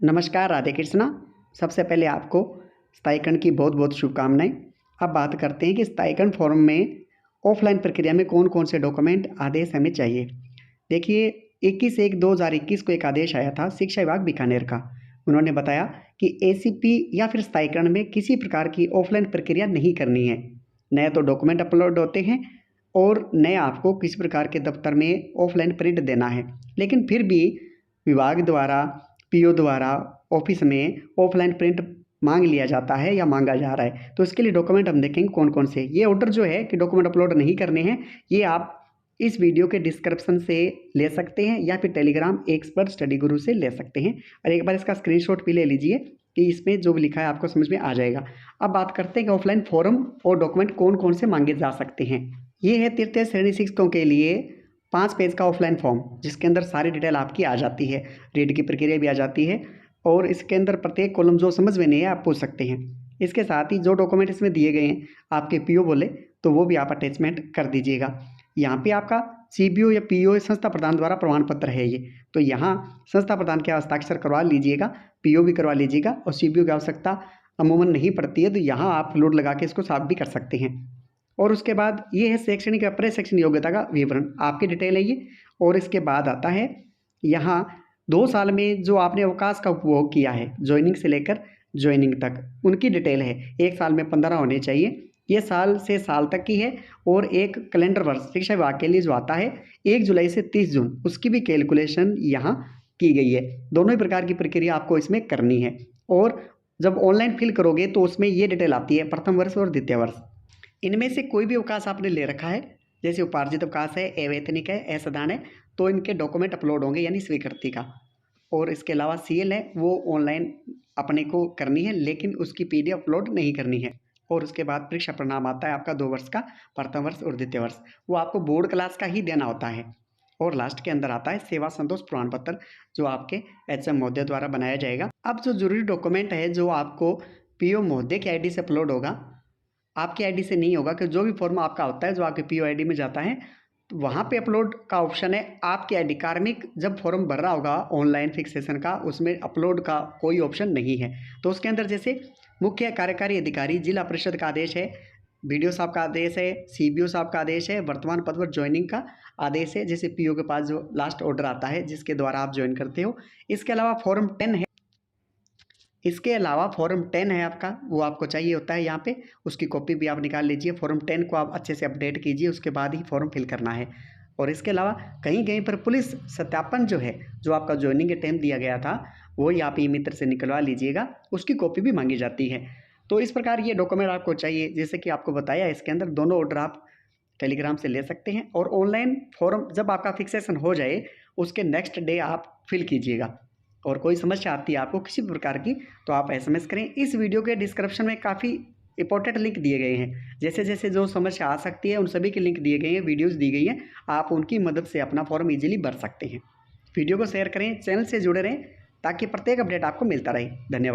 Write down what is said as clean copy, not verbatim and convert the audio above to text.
नमस्कार, राधे कृष्णा। सबसे पहले आपको स्टाइपेंड की बहुत बहुत शुभकामनाएं। अब बात करते हैं कि स्टाइपेंड फॉर्म में ऑफलाइन प्रक्रिया में कौन कौन से डॉक्यूमेंट आदेश हमें चाहिए। देखिए, 21/1/2021 को एक आदेश आया था शिक्षा विभाग बीकानेर का। उन्होंने बताया कि एसीपी या फिर स्टाइपेंड में किसी प्रकार की ऑफलाइन प्रक्रिया नहीं करनी है। नए तो डॉक्यूमेंट अपलोड होते हैं और नए आपको किसी प्रकार के दफ्तर में ऑफलाइन प्रिंट देना है, लेकिन फिर भी विभाग द्वारा पीओ द्वारा ऑफिस में ऑफलाइन प्रिंट मांग लिया जाता है या मांगा जा रहा है। तो इसके लिए डॉक्यूमेंट हम देखेंगे कौन कौन से। ये ऑर्डर जो है कि डॉक्यूमेंट अपलोड नहीं करने हैं, ये आप इस वीडियो के डिस्क्रिप्शन से ले सकते हैं या फिर टेलीग्राम एक्सपर्ट स्टडी गुरु से ले सकते हैं। और एक बार इसका स्क्रीनशॉट भी ले लीजिए कि इसमें जो भी लिखा है आपको समझ में आ जाएगा। अब बात करते हैं कि ऑफलाइन फॉर्म और डॉक्यूमेंट कौन कौन से मांगे जा सकते हैं। ये है तृतीय श्रेणी शिक्षकों के लिए 5 पेज का ऑफलाइन फॉर्म, जिसके अंदर सारी डिटेल आपकी आ जाती है, रीड की प्रक्रिया भी आ जाती है और इसके अंदर प्रत्येक कॉलम जो समझ में नहीं है आप पूछ सकते हैं। इसके साथ ही जो डॉक्यूमेंट इसमें दिए गए हैं आपके पीओ बोले तो वो भी आप अटैचमेंट कर दीजिएगा। यहाँ पे आपका सीबीओ या पीओ संस्था प्रधान द्वारा प्रमाण पत्र है ये, तो यहाँ संस्था प्रधान के हस्ताक्षर करवा लीजिएगा, पीओ भी करवा लीजिएगा और सीबीओ की आवश्यकता अमूमन नहीं पड़ती है, तो यहाँ आप लोड लगा के इसको साफ भी कर सकते हैं। और उसके बाद ये है शैक्षणिक या प्रशैक्षणिक योग्यता का विवरण, आपकी डिटेल है ये। और इसके बाद आता है यहाँ 2 साल में जो आपने अवकाश का उपभोग किया है ज्वाइनिंग से लेकर ज्वाइनिंग तक, उनकी डिटेल है। 1 साल में 15 होने चाहिए, ये साल से साल तक की है। और एक कैलेंडर वर्ष शिक्षा विभाग के लिए जो आता है 1 जुलाई से 30 जून, उसकी भी कैलकुलेशन यहाँ की गई है। दोनों ही प्रकार की प्रक्रिया आपको इसमें करनी है। और जब ऑनलाइन फिल करोगे तो उसमें ये डिटेल आती है प्रथम वर्ष और द्वितीय वर्ष। इनमें से कोई भी अवकाश आपने ले रखा है, जैसे उपार्जित अवकाश है, अवैतनिक है, असाधारण है, तो इनके डॉक्यूमेंट अपलोड होंगे यानी स्वीकृति का। और इसके अलावा सीएल है वो ऑनलाइन अपने को करनी है, लेकिन उसकी पीडीएफ अपलोड नहीं करनी है। और उसके बाद परीक्षा परिणाम आता है आपका 2 वर्ष का, प्रथम वर्ष और द्वितीय वर्ष, वो आपको बोर्ड क्लास का ही देना होता है। और लास्ट के अंदर आता है सेवा संतोष प्रमाण पत्र, जो आपके एचएम महोदय द्वारा बनाया जाएगा। अब जो जरूरी डॉक्यूमेंट है जो आपको पीओ महोदय की आईडी से अपलोड होगा, आपकी आईडी से नहीं होगा, कि जो भी फॉर्म आपका होता है जो आपके पीओ आईडी में जाता है तो वहाँ पे अपलोड का ऑप्शन है। आपकी आईडी कार्मिक जब फॉर्म भर रहा होगा ऑनलाइन फिक्सेशन का, उसमें अपलोड का कोई ऑप्शन नहीं है। तो उसके अंदर जैसे मुख्य कार्यकारी अधिकारी जिला परिषद का आदेश है, बीडीओ साहब का आदेश है, सीबीओ साहब का आदेश है, वर्तमान पद पर ज्वाइनिंग का आदेश है, जैसे पीओ के पास जो लास्ट ऑर्डर आता है जिसके द्वारा आप ज्वाइन करते हो। इसके अलावा फॉर्म 10 है, इसके अलावा फॉर्म 10 है आपका, वो आपको चाहिए होता है यहाँ पे, उसकी कॉपी भी आप निकाल लीजिए। फॉर्म 10 को आप अच्छे से अपडेट कीजिए, उसके बाद ही फॉर्म फिल करना है। और इसके अलावा कहीं कहीं पर पुलिस सत्यापन जो है, जो आपका ज्वाइनिंग के टाइम दिया गया था, वो ही आप ई मित्र से निकलवा लीजिएगा, उसकी कॉपी भी मांगी जाती है। तो इस प्रकार ये डॉक्यूमेंट आपको चाहिए, जैसे कि आपको बताया इसके अंदर दोनों ऑर्डर आप टेलीग्राम से ले सकते हैं। और ऑनलाइन फॉर्म जब आपका फिक्सेशन हो जाए उसके नेक्स्ट डे आप फिल कीजिएगा। और कोई समस्या आती है आपको किसी भी प्रकार की तो आप एसएमएस करें। इस वीडियो के डिस्क्रिप्शन में काफ़ी इंपॉर्टेंट लिंक दिए गए हैं, जैसे जैसे जो समस्या आ सकती है उन सभी के लिंक दिए गए हैं, वीडियोस दी गई हैं, आप उनकी मदद से अपना फॉर्म इजीली भर सकते हैं। वीडियो को शेयर करें, चैनल से जुड़े रहें ताकि प्रत्येक अपडेट आपको मिलता रहे। धन्यवाद।